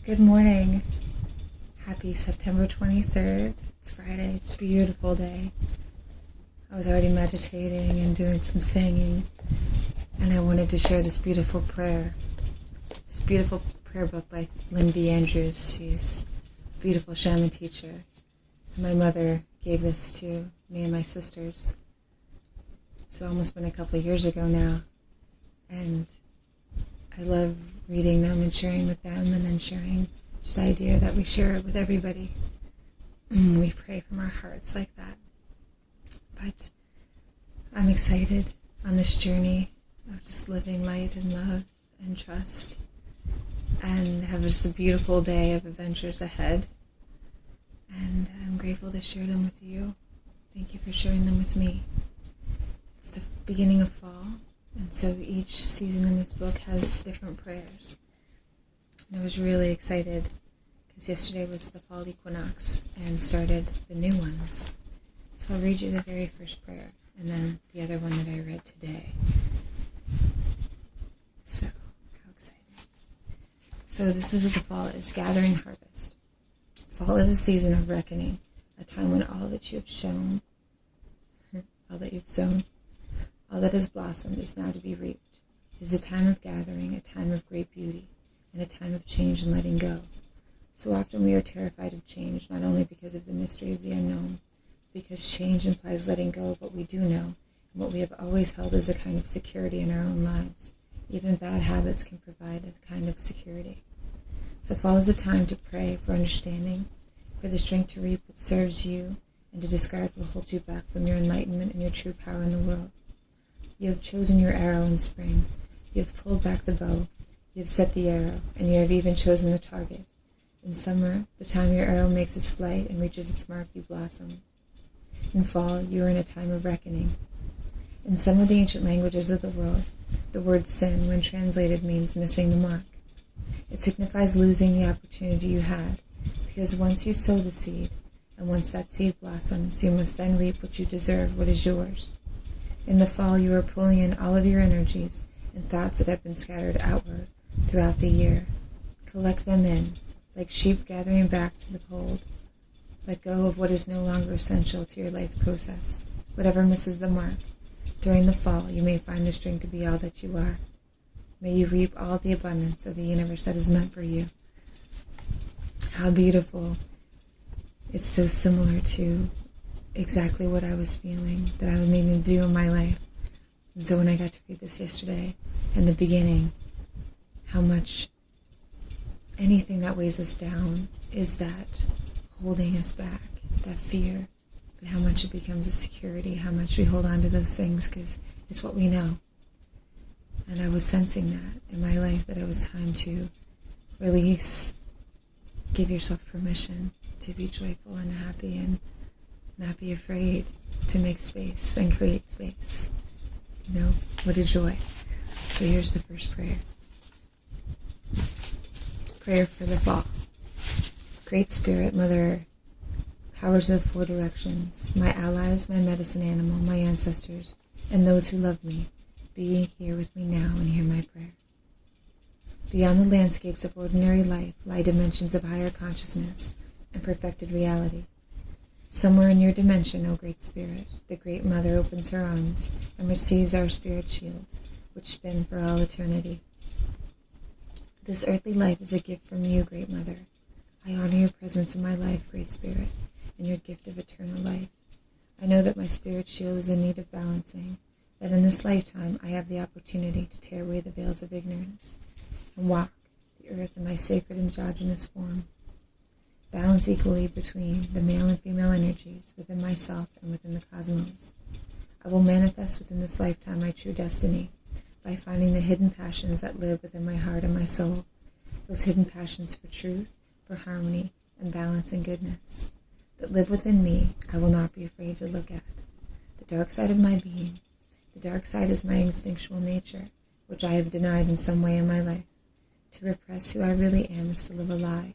Good morning. Happy September 23rd. It's Friday. It's a beautiful day. I was already meditating and doing some singing, and I wanted to share this beautiful prayer. This beautiful prayer book by Lynn B. Andrews. She's a beautiful shaman teacher. My mother gave this to me and my sisters. It's almost been a couple of years ago now, and I love reading them and sharing with them, and then sharing just the idea that we share it with everybody. We pray from our hearts like that. But I'm excited on this journey of just living light and love and trust, and have just a beautiful day of adventures ahead. And I'm grateful to share them with you. Thank you for sharing them with me. It's the beginning of fall, and so each season in this book has different prayers. And I was really excited because yesterday was the fall equinox and started the new ones. So I'll read you the very first prayer and then the other one that I read today. So, how exciting. So this is what the fall is: gathering harvest. Fall is a season of reckoning, a time when all that you've sown, all that has blossomed is now to be reaped. It is a time of gathering, a time of great beauty, and a time of change and letting go. So often we are terrified of change, not only because of the mystery of the unknown, but because change implies letting go of what we do know, and what we have always held as a kind of security in our own lives. Even bad habits can provide a kind of security. So fall is a time to pray for understanding, for the strength to reap what serves you, and to discard what holds you back from your enlightenment and your true power in the world. You have chosen your arrow in spring. You have pulled back the bow. You have set the arrow, and you have even chosen the target. In summer, the time your arrow makes its flight and reaches its mark, you blossom. In fall, you are in a time of reckoning. In some of the ancient languages of the world, the word sin, when translated, means missing the mark. It signifies losing the opportunity you had, because once you sow the seed, and once that seed blossoms, you must then reap what you deserve, what is yours. In the fall, you are pulling in all of your energies and thoughts that have been scattered outward throughout the year. Collect them in, like sheep gathering back to the fold. Let go of what is no longer essential to your life process, whatever misses the mark. During the fall, you may find the strength to be all that you are. May you reap all the abundance of the universe that is meant for you. How beautiful. It's so similar to exactly what I was feeling that I was needing to do in my life. And so when I got to read this yesterday, in the beginning, how much anything that weighs us down is that holding us back, that fear, but how much it becomes a security, how much we hold on to those things because it's what we know. And I was sensing that in my life, that it was time to release, give yourself permission to be joyful and happy and not be afraid to make space and create space. You know, what a joy. So here's the first prayer. Prayer for the fall. Great Spirit, Mother, powers of the four directions, my allies, my medicine animal, my ancestors, and those who love me, be here with me now and hear my prayer. Beyond the landscapes of ordinary life lie dimensions of higher consciousness and perfected reality. Somewhere in your dimension, O Great Spirit, the Great Mother opens her arms and receives our spirit shields, which spin for all eternity. This earthly life is a gift from you, Great Mother. I honor your presence in my life, Great Spirit, and your gift of eternal life. I know that my spirit shield is in need of balancing, that in this lifetime I have the opportunity to tear away the veils of ignorance and walk the earth in my sacred androgynous form. Balance equally between the male and female energies within myself and within the cosmos. I will manifest within this lifetime my true destiny by finding the hidden passions that live within my heart and my soul, those hidden passions for truth, for harmony, and balance and goodness, that live within me. I will not be afraid to look at the dark side of my being. The dark side is my instinctual nature, which I have denied in some way in my life. To repress who I really am is to live a lie,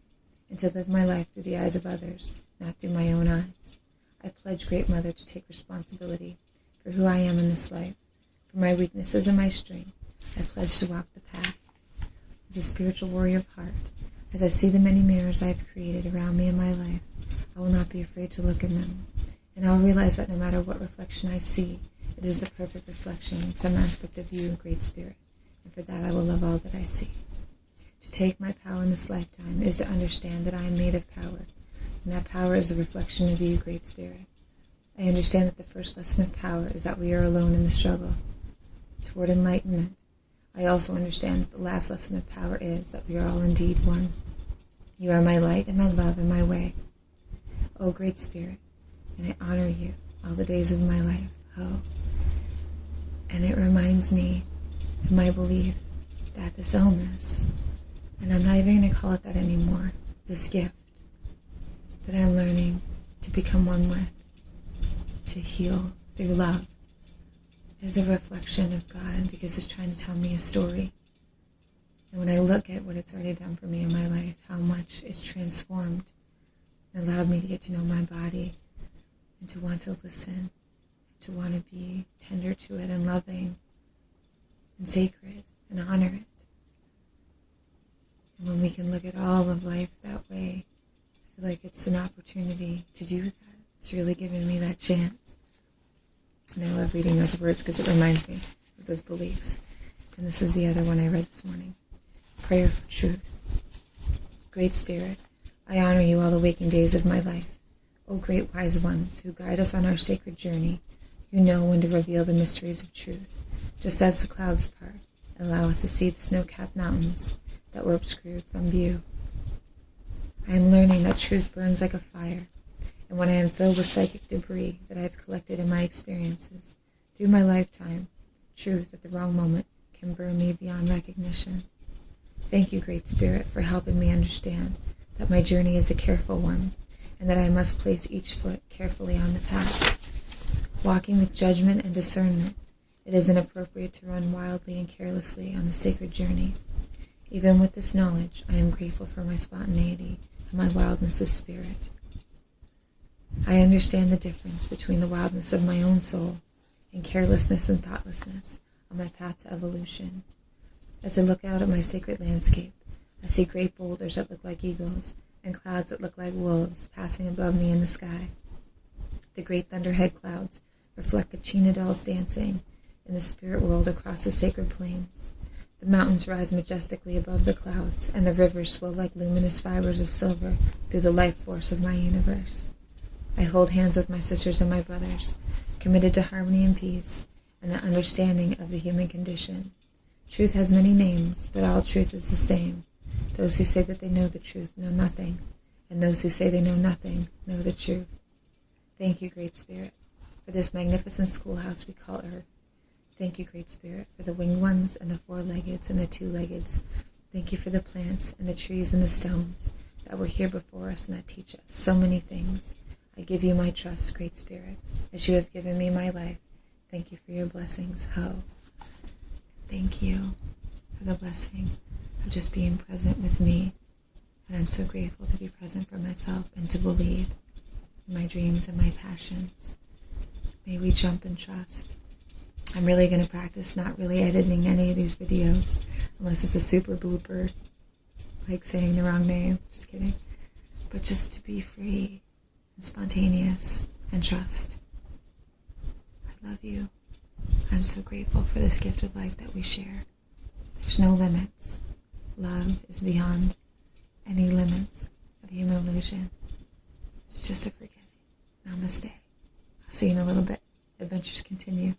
and to live my life through the eyes of others, not through my own eyes. I pledge, Great Mother, to take responsibility for who I am in this life, for my weaknesses and my strength. I pledge to walk the path. As a spiritual warrior of heart, As I see the many mirrors I have created around me in my life, I will not be afraid to look in them, and I will realize that no matter what reflection I see, it is the perfect reflection in some aspect of you, Great Spirit, and for that I will love all that I see. To take my power in this lifetime is to understand that I am made of power, and that power is the reflection of you, Great Spirit. I understand that the first lesson of power is that we are alone in the struggle toward enlightenment. I also understand that the last lesson of power is that we are all indeed one. You are my light and my love and my way, O Great Spirit, and I honor you all the days of my life, Ho. And it reminds me of my belief that this illness, and I'm not even going to call it that anymore, this gift that I'm learning to become one with, to heal through love, is a reflection of God, because it's trying to tell me a story. And when I look at what it's already done for me in my life, how much it's transformed and allowed me to get to know my body and to want to listen, to want to be tender to it and loving and sacred and honor it. And when we can look at all of life that way, I feel like it's an opportunity to do that. It's really giving me that chance. And I love reading those words because it reminds me of those beliefs. And this is the other one I read this morning. Prayer for Truth. Great Spirit, I honor you all the waking days of my life. O great wise ones who guide us on our sacred journey, you know when to reveal the mysteries of truth, just as the clouds part, and allow us to see the snow-capped mountains that were obscured from view. I am learning that truth burns like a fire, and when I am filled with psychic debris that I have collected in my experiences through my lifetime, truth at the wrong moment can burn me beyond recognition. Thank you, Great Spirit, for helping me understand that my journey is a careful one, and that I must place each foot carefully on the path. Walking with judgment and discernment, it is inappropriate to run wildly and carelessly on the sacred journey. Even with this knowledge, I am grateful for my spontaneity and my wildness of spirit. I understand the difference between the wildness of my own soul and carelessness and thoughtlessness on my path to evolution. As I look out at my sacred landscape, I see great boulders that look like eagles and clouds that look like wolves passing above me in the sky. The great thunderhead clouds reflect Kachina dolls dancing in the spirit world across the sacred plains. The mountains rise majestically above the clouds, and the rivers flow like luminous fibers of silver through the life force of my universe. I hold hands with my sisters and my brothers, committed to harmony and peace, and an understanding of the human condition. Truth has many names, but all truth is the same. Those who say that they know the truth know nothing, and those who say they know nothing know the truth. Thank you, Great Spirit, for this magnificent schoolhouse we call Earth. Thank you, Great Spirit, for the winged ones and the four-leggeds and the two-leggeds. Thank you for the plants and the trees and the stones that were here before us and that teach us so many things. I give you my trust, Great Spirit, as you have given me my life. Thank you for your blessings, Ho. Thank you for the blessing of just being present with me. And I'm so grateful to be present for myself and to believe in my dreams and my passions. May we jump and trust. I'm really going to practice not really editing any of these videos unless it's a super blooper, like saying the wrong name. Just kidding. But just to be free and spontaneous and trust. I love you. I'm so grateful for this gift of life that we share. There's no limits. Love is beyond any limits of human illusion. It's just a forgetting. Namaste. I'll see you in a little bit. Adventures continue.